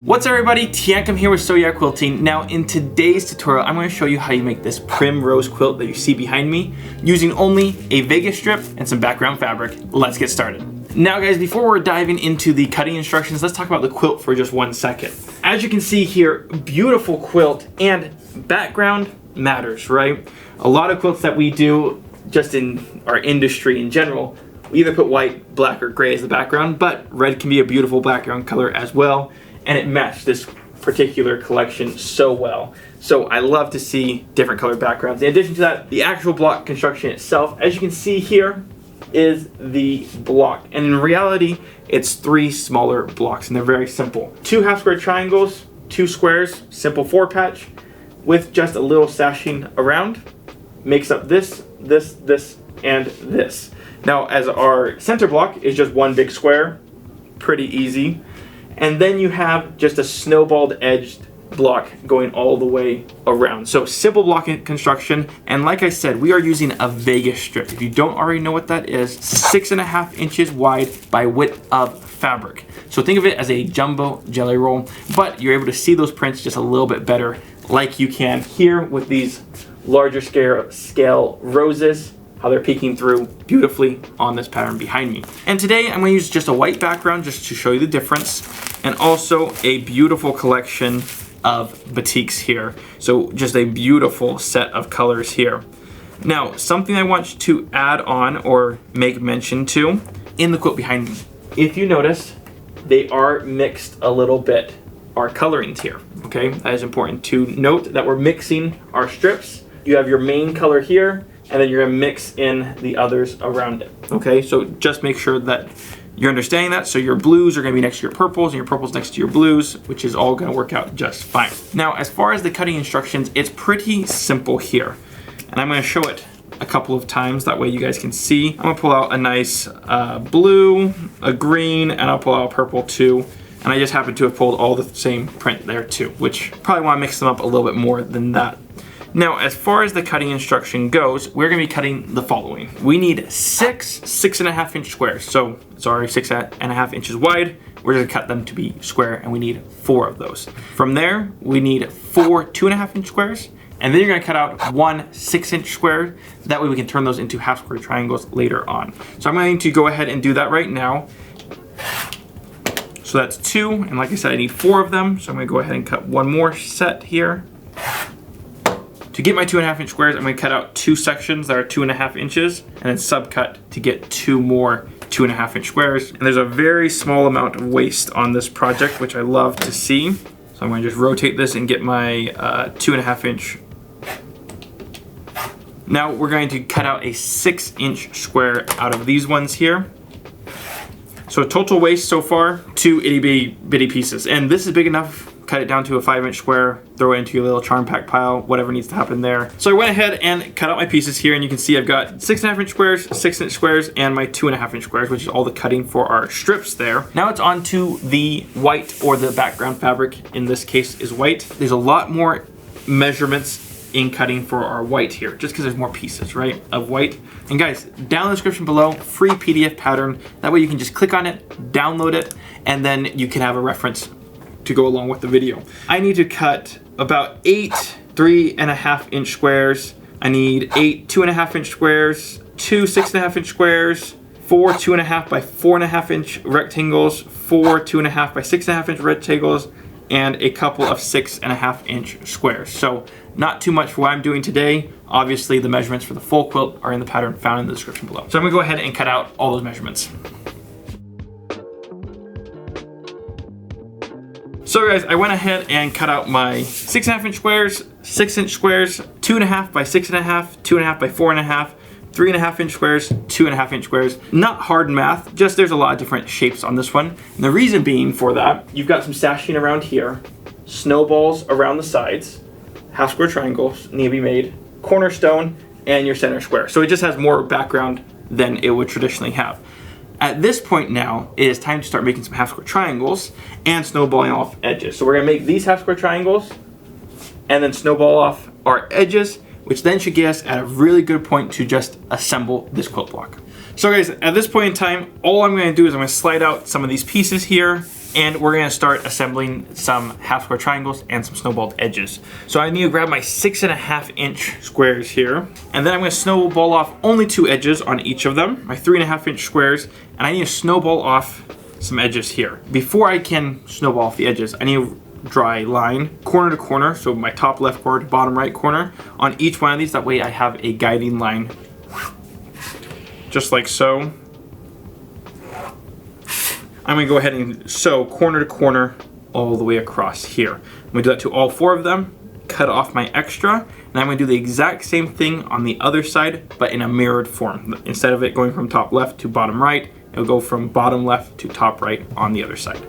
What's up everybody, Tiancum here with So Yeah Quilting. Now in today's tutorial, I'm going to show you how you make this Primrose quilt that you see behind me using only a Vegas strip and some background fabric. Let's get started. Now guys, before we're diving into the cutting instructions, let's talk about the quilt for just 1 second. As you can see here, beautiful quilt, and background matters, right? A lot of quilts that we do just in our industry in general, we either put white, black, or gray as the background, but red can be a beautiful background color as well. And it matched this particular collection so well. So I love to see different colored backgrounds. In addition to that, the actual block construction itself, as you can see here, is the block. And in reality, it's 3 smaller blocks, and they're very simple. 2 half square triangles, 2 squares, simple 4-patch, with just a little sashing around, makes up this, this, this, and this. Now, as our center block is just 1 big square, pretty easy. And then you have just a snowballed edged block going all the way around. So simple block construction, and like I said, we are using a Vegas strip. If you don't already know what that is, 6.5 inches wide by width of fabric. So think of it as a jumbo jelly roll, but you're able to see those prints just a little bit better, like you can here with these larger scale roses, how they're peeking through beautifully on this pattern behind me. And today I'm going to use just a white background just to show you the difference, and also a beautiful collection of batiks here. So just a beautiful set of colors here. Now, something I want you to add on or make mention to in the quilt behind me. If you notice, they are mixed a little bit, our colorings here, okay? That is important to note that we're mixing our strips. You have your main color here, and then you're gonna mix in the others around it, okay? So just make sure that you're understanding that. So your blues are gonna be next to your purples, and your purples next to your blues, which is all gonna work out just fine. Now, as far as the cutting instructions, it's pretty simple here. And I'm gonna show it a couple of times, that way you guys can see. I'm gonna pull out a nice blue, a green, and I'll pull out a purple too. And I just happen to have pulled all the same print there too, which probably wanna mix them up a little bit more than that. Now, as far as the cutting instruction goes, we're gonna be cutting the following. We need 6 6.5 inch squares. So, sorry, 6.5 inches wide. We're gonna cut them to be square, and we need 4 of those. From there, we need 4 2.5 inch squares, and then you're gonna cut out 1 6-inch square. That way we can turn those into half square triangles later on. So I'm going to go ahead and do that right now. So that's 2, and like I said, I need 4 of them. So I'm gonna go ahead and cut 1 more set here. To get my 2.5 inch squares, I'm going to cut out 2 sections that are 2.5 inches and then subcut to get 2 more 2.5 inch squares. And there's a very small amount of waste on this project, which I love to see. So I'm going to just rotate this and get my 2.5 inch. Now we're going to cut out a 6-inch square out of these ones here. So total waste so far, 2 itty bitty pieces. And this is big enough. Cut it down to a 5-inch square, throw it into your little charm pack pile, whatever needs to happen there. So I went ahead and cut out my pieces here, and you can see I've got 6.5 inch squares, 6-inch squares, and my 2.5 inch squares, which is all the cutting for our strips there. Now it's on to the white, or the background fabric. In this case is white. There's a lot more measurements in cutting for our white here, just because there's more pieces, right, of white. And guys, down in the description below, free PDF pattern. That way you can just click on it, download it, and then you can have a reference to go along with the video. I need to cut about 8 3.5 inch squares. I need 8 2.5 inch squares, 2 6.5 inch squares, 4 2.5 by 4.5 inch rectangles, 4 2.5 by 6.5 inch rectangles, and a couple of 6.5 inch squares. So not too much for what I'm doing today. Obviously the measurements for the full quilt are in the pattern found in the description below. So I'm gonna go ahead and cut out all those measurements. So guys, I went ahead and cut out my 6.5 inch squares, 6-inch squares, 2.5 by 6.5, 2.5 by 4.5, 3.5 inch squares, 2.5 inch squares. Not hard math, just there's a lot of different shapes on this one. And the reason being for that, you've got some sashing around here, snowballs around the sides, half square triangles need to be made, cornerstone, and your center square. So it just has more background than it would traditionally have. At this point now, it is time to start making some half square triangles and snowballing off edges. So we're gonna make these half square triangles and then snowball off our edges, which then should get us at a really good point to just assemble this quilt block. So guys, at this point in time, all I'm gonna do is I'm gonna slide out some of these pieces here, and we're gonna start assembling some half square triangles and some snowballed edges. So I need to grab my 6.5 inch squares here, and then I'm gonna snowball off only 2 edges on each of them, my 3.5 inch squares, and I need to snowball off some edges here. Before I can snowball off the edges, I need to draw a line corner to corner, so my top left corner to bottom right corner on each one of these. That way I have a guiding line, just like so. I'm gonna go ahead and sew corner to corner all the way across here. I'm gonna do that to all 4 of them, cut off my extra, and I'm gonna do the exact same thing on the other side, but in a mirrored form. Instead of it going from top left to bottom right, it'll go from bottom left to top right on the other side.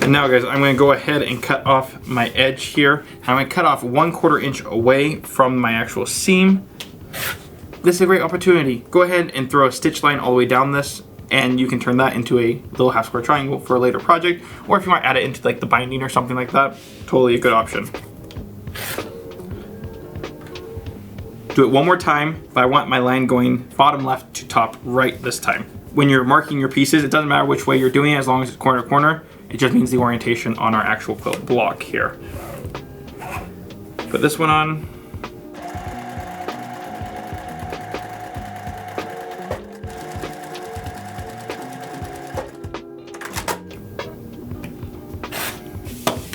And now guys, I'm gonna go ahead and cut off my edge here. I'm gonna cut off 1/4 inch away from my actual seam. This is a great opportunity. Go ahead and throw a stitch line all the way down this, and you can turn that into a little half square triangle for a later project, or if you might add it into like the binding or something like that, totally a good option. Do it one more time, but I want my line going bottom left to top right this time. When you're marking your pieces, it doesn't matter which way you're doing it as long as it's corner to corner. It just means the orientation on our actual quilt block here. Put this one on.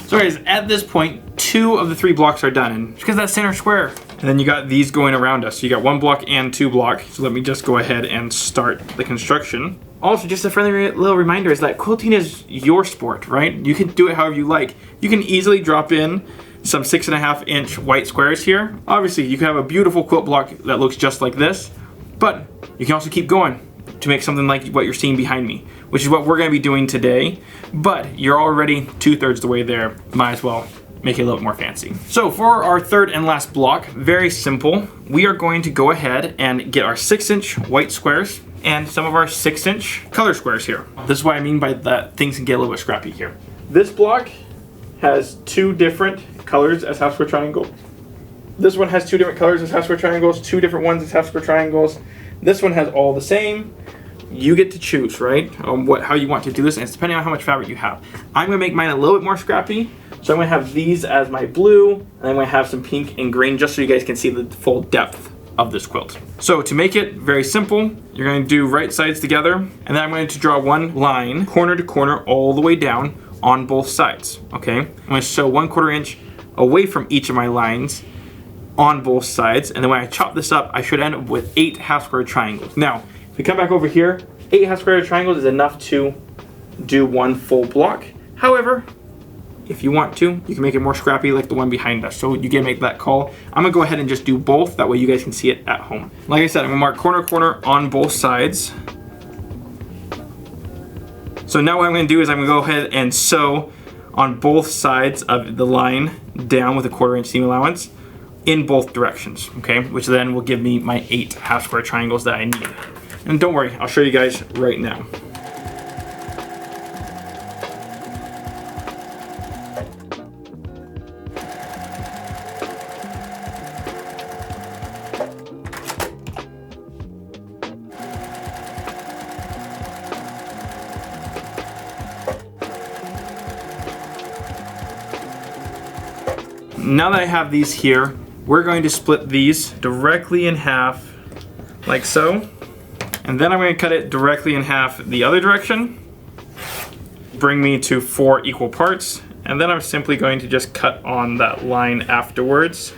So guys, at this point, 2 of the 3 blocks are done, and because that center square. And then you got these going around us. So you got 1 block and 2 block. So let me just go ahead and start the construction. Also, just a friendly little reminder is that quilting is your sport, right? You can do it however you like. You can easily drop in some 6.5 inch white squares here. Obviously, you can have a beautiful quilt block that looks just like this, but you can also keep going to make something like what you're seeing behind me, which is what we're gonna be doing today. But you're already 2/3 the way there. Might as well make it a little more fancy. So for our 3rd and last block, very simple. We are going to go ahead and get our 6 inch white squares and some of our 6 inch color squares here. This is what I mean by that things can get a little bit scrappy here. This block has 2 different colors as half square triangle. This one has 2 different colors as half square triangles, 2 different ones as half square triangles. This one has all the same. You get to choose, right? How you want to do this, and it's depending on how much fabric you have. I'm gonna make mine a little bit more scrappy. So I'm gonna have these as my blue, and I'm gonna have some pink and green just so you guys can see the full depth of this quilt. So to make it very simple, you're going to do right sides together, and then I'm going to draw 1 line corner to corner all the way down on both sides. Okay, I'm going to sew 1/4 inch away from each of my lines on both sides, and then when I chop this up, I should end up with 8 half square triangles. Now if we come back over here, 8 half square triangles is enough to do 1 full block. However, if you want to, you can make it more scrappy like the one behind us. So you can make that call. I'm gonna go ahead and just do both. That way you guys can see it at home. Like I said, I'm gonna mark corner to corner on both sides. So now what I'm gonna do is I'm gonna go ahead and sew on both sides of the line down with a 1/4 inch seam allowance in both directions, okay? Which then will give me my 8 half square triangles that I need. And don't worry, I'll show you guys right now. Now that I have these here, we're going to split these directly in half, like so. And then I'm going to cut it directly in half the other direction. Bring me to 4 equal parts. And then I'm simply going to just cut on that line afterwards,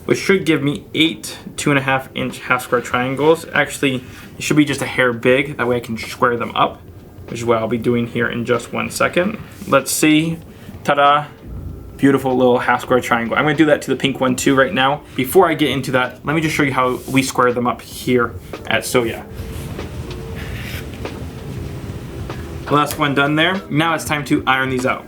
which should give me 8 2.5 inch half square triangles. Actually, it should be just a hair big. That way I can square them up, which is what I'll be doing here in just 1 second. Let's see. Ta-da. Beautiful little half square triangle. I'm going to do that to the pink one too right now. Before I get into that, let me just show you how we square them up here at Soya. Last one done there. Now it's time to iron these out.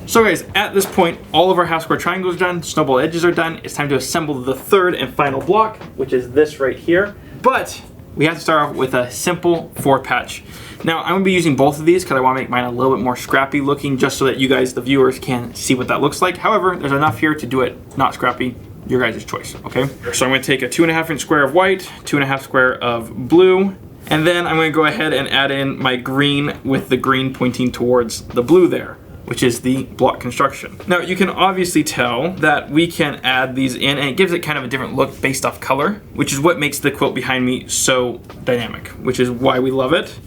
So guys, at this point, all of our half square triangles are done, snowball edges are done. It's time to assemble the 3rd and final block, which is this right here. But we have to start off with a simple 4-patch. Now I'm gonna be using both of these because I want to make mine a little bit more scrappy looking, just so that you guys, the viewers, can see what that looks like. However, there's enough here to do it not scrappy. Your guys' choice, okay? So I'm gonna take a 2.5 inch square of white, 2.5 square of blue, and then I'm gonna go ahead and add in my green with the green pointing towards the blue there, which is the block construction. Now you can obviously tell that we can add these in, and it gives it kind of a different look based off color, which is what makes the quilt behind me so dynamic, which is why we love it.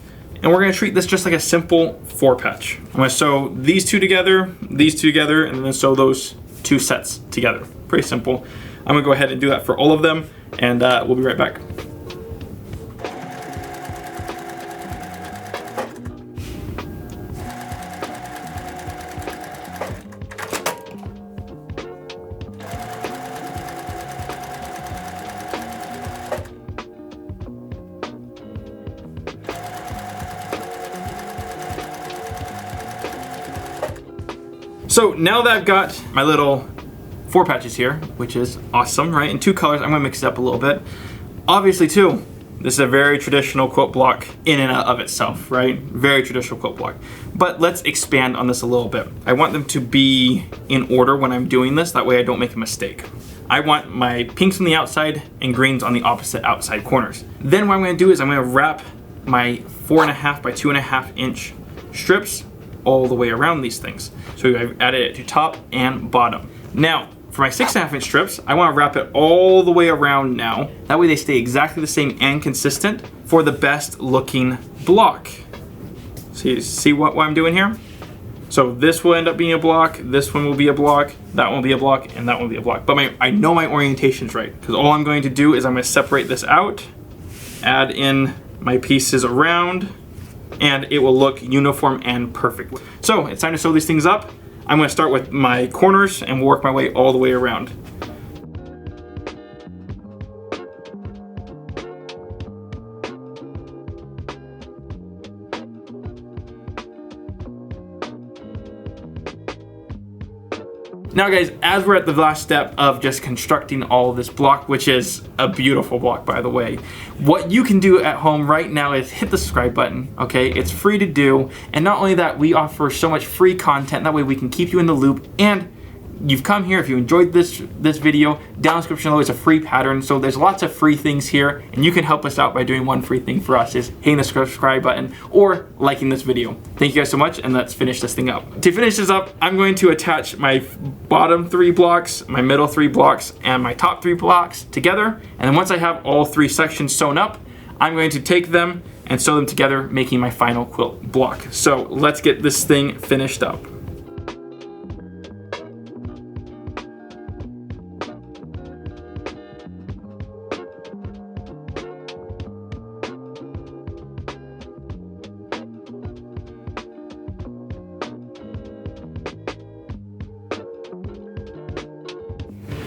And we're gonna treat this just like a simple 4-patch. I'm gonna sew these two together, and then sew those 2 sets together. Pretty simple. I'm gonna go ahead and do that for all of them, and we'll be right back. So now that I've got my little 4 patches here, which is awesome, right? In 2 colors, I'm gonna mix it up a little bit. Obviously too, this is a very traditional quilt block in and of itself, right? Very traditional quilt block. But let's expand on this a little bit. I want them to be in order when I'm doing this, that way I don't make a mistake. I want my pinks on the outside and greens on the opposite outside corners. Then what I'm gonna do is I'm gonna wrap my 4.5 by 2.5 inch strips all the way around these things. So I've added it to top and bottom. Now, for my 6.5 inch strips, I want to wrap it all the way around now. That way they stay exactly the same and consistent for the best looking block. So you see what I'm doing here? So this will end up being a block, this one will be a block, that one will be a block, and that one will be a block. But I know my orientation's right, because all I'm going to do is I'm going to separate this out, add in my pieces around, and it will look uniform and perfect. So it's time to sew these things up. I'm gonna start with my corners and work my way all the way around. Now guys, as we're at the last step of just constructing all of this block, which is a beautiful block by the way, what you can do at home right now is hit the subscribe button, okay? It's free to do, and not only that, we offer so much free content, that way we can keep you in the loop, and you've come here, if you enjoyed this video, down in the description below is a free pattern, so there's lots of free things here, and you can help us out by doing one free thing for us, is hitting the subscribe button or liking this video. Thank you guys so much, and let's finish this thing up. To finish this up, I'm going to attach my bottom 3 blocks, my middle 3 blocks, and my top 3 blocks together, and then once I have all 3 sections sewn up, I'm going to take them and sew them together, making my final quilt block. So let's get this thing finished up.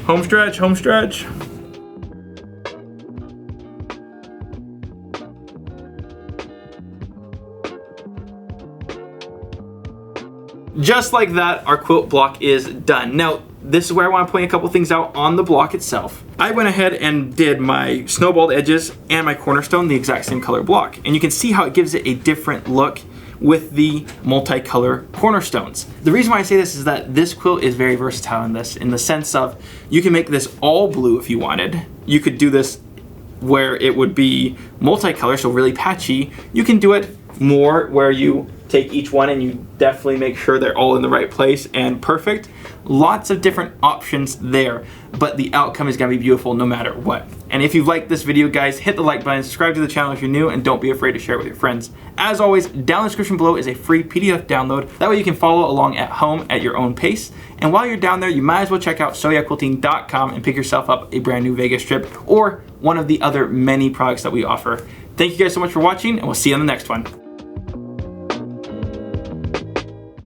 Home stretch, home stretch. Just like that, our quilt block is done. Now, this is where I want to point a couple things out on the block itself. I went ahead and did my snowballed edges and my cornerstone the exact same color block. And you can see how it gives it a different look with the multicolor cornerstones. The reason why I say this is that this quilt is very versatile in the sense of you can make this all blue if you wanted. You could do this where it would be multicolor, so really patchy. You can do it more where you take each one and you definitely make sure they're all in the right place and perfect. Lots of different options there, but the outcome is gonna be beautiful no matter what. And if you liked this video, guys, hit the like button, subscribe to the channel if you're new, and don't be afraid to share it with your friends. As always, down in the description below is a free PDF download. That way you can follow along at home at your own pace. And while you're down there, you might as well check out SoYaQuilting.com and pick yourself up a brand new Vegas strip or one of the other many products that we offer. Thank you guys so much for watching, and we'll see you on the next one.